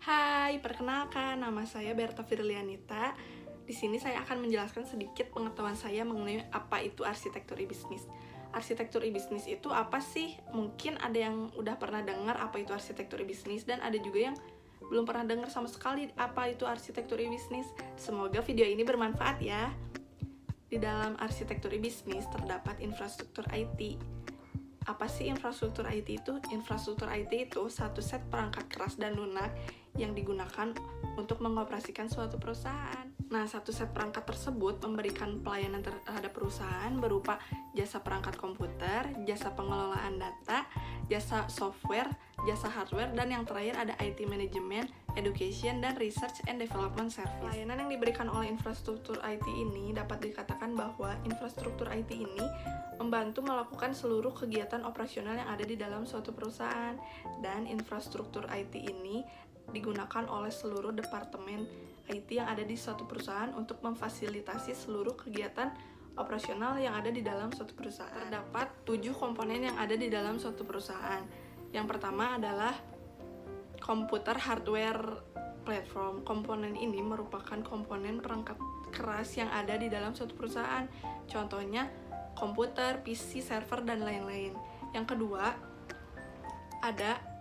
Hai, perkenalkan, nama saya Berta Firlianita. Di sini saya akan menjelaskan sedikit pengetahuan saya mengenai apa itu arsitektur e-bisnis. Arsitektur e-bisnis itu apa sih? Mungkin ada yang udah pernah dengar apa itu arsitektur e-bisnis dan ada juga yang belum pernah dengar sama sekali apa itu arsitektur e-bisnis. Semoga video ini bermanfaat ya. Di dalam arsitektur e-bisnis terdapat infrastruktur IT. Apa sih infrastruktur IT itu? Infrastruktur IT itu satu set perangkat keras dan lunak yang digunakan untuk mengoperasikan suatu perusahaan. Nah, satu set perangkat tersebut memberikan pelayanan terhadap perusahaan berupa jasa perangkat komputer, jasa pengelolaan data, jasa software, jasa hardware, dan yang terakhir ada IT management, education, dan research and development service. Pelayanan yang diberikan oleh infrastruktur IT ini dapat dikatakan bahwa infrastruktur IT ini membantu melakukan seluruh kegiatan operasional yang ada di dalam suatu perusahaan, dan infrastruktur IT ini digunakan oleh seluruh departemen IT yang ada di suatu perusahaan untuk memfasilitasi seluruh kegiatan operasional yang ada di dalam suatu perusahaan. Terdapat 7 komponen yang ada di dalam suatu perusahaan. Yang pertama adalah komputer hardware platform. Komponen ini merupakan komponen perangkat keras yang ada di dalam suatu perusahaan. Contohnya komputer, PC, server, dan lain-lain. Yang kedua, ada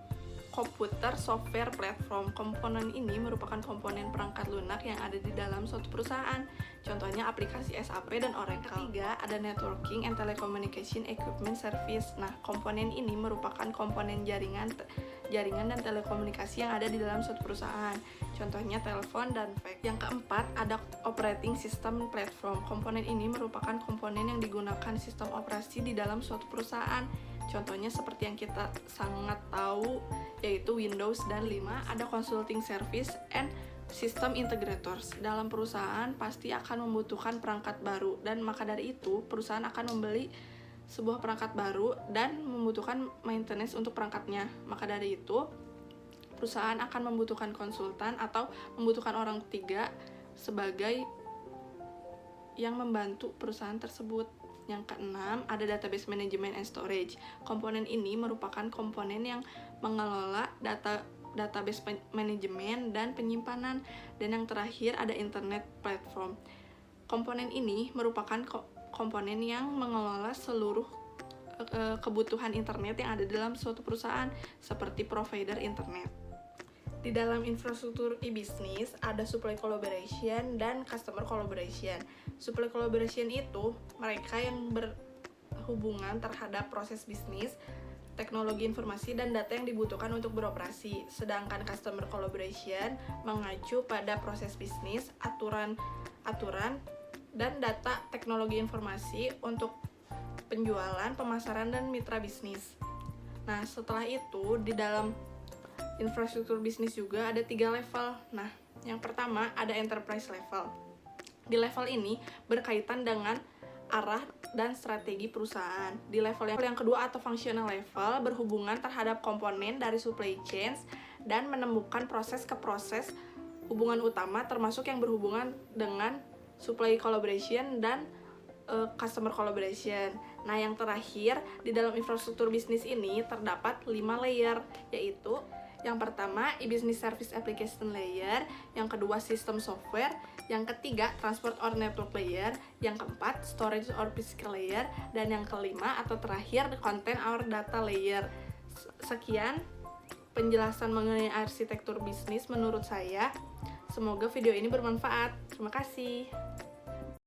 komputer software platform. Komponen ini merupakan komponen perangkat lunak yang ada di dalam suatu perusahaan. Contohnya aplikasi SAP dan Oracle. Ketiga, ada networking and telecommunication equipment service. Nah, komponen ini merupakan komponen jaringan dan telekomunikasi yang ada di dalam suatu perusahaan. Contohnya telepon dan fax. Yang keempat, ada operating system platform. Komponen ini merupakan komponen yang digunakan sistem operasi di dalam suatu perusahaan. Contohnya seperti yang kita sangat tahu, yaitu Windows. Dan 5, ada consulting service and system integrators. Dalam perusahaan pasti akan membutuhkan perangkat baru, dan maka dari itu perusahaan akan membeli sebuah perangkat baru dan membutuhkan maintenance untuk perangkatnya. Maka dari itu perusahaan akan membutuhkan konsultan atau membutuhkan orang ketiga sebagai yang membantu perusahaan tersebut. Yang keenam, ada database management and storage. Komponen ini merupakan komponen yang mengelola database manajemen dan penyimpanan. Dan yang terakhir, ada internet platform. Komponen ini merupakan komponen yang mengelola seluruh kebutuhan internet yang ada dalam suatu perusahaan, seperti provider internet. Di dalam infrastruktur e-bisnis ada supply collaboration dan customer collaboration. Supply collaboration itu mereka yang berhubungan terhadap proses bisnis, teknologi informasi, dan data yang dibutuhkan untuk beroperasi. Sedangkan customer collaboration mengacu pada proses bisnis, aturan, dan data teknologi informasi untuk penjualan, pemasaran, dan mitra bisnis. Nah, setelah itu di dalam infrastruktur bisnis juga ada 3 level. Nah, yang pertama ada enterprise level. Di level ini berkaitan dengan arah dan strategi perusahaan. Di level yang kedua atau functional level berhubungan terhadap komponen dari supply chains dan menemukan proses ke proses hubungan utama, termasuk yang berhubungan dengan supply collaboration dan customer collaboration. Nah, yang terakhir di dalam infrastruktur bisnis ini terdapat 5 layer, yaitu yang pertama, e-business service application layer. Yang kedua, system software. Yang ketiga, transport or network layer. Yang keempat, storage or physical layer. Dan yang kelima atau terakhir, content or data layer. Sekian penjelasan mengenai arsitektur bisnis menurut saya. Semoga video ini bermanfaat. Terima kasih.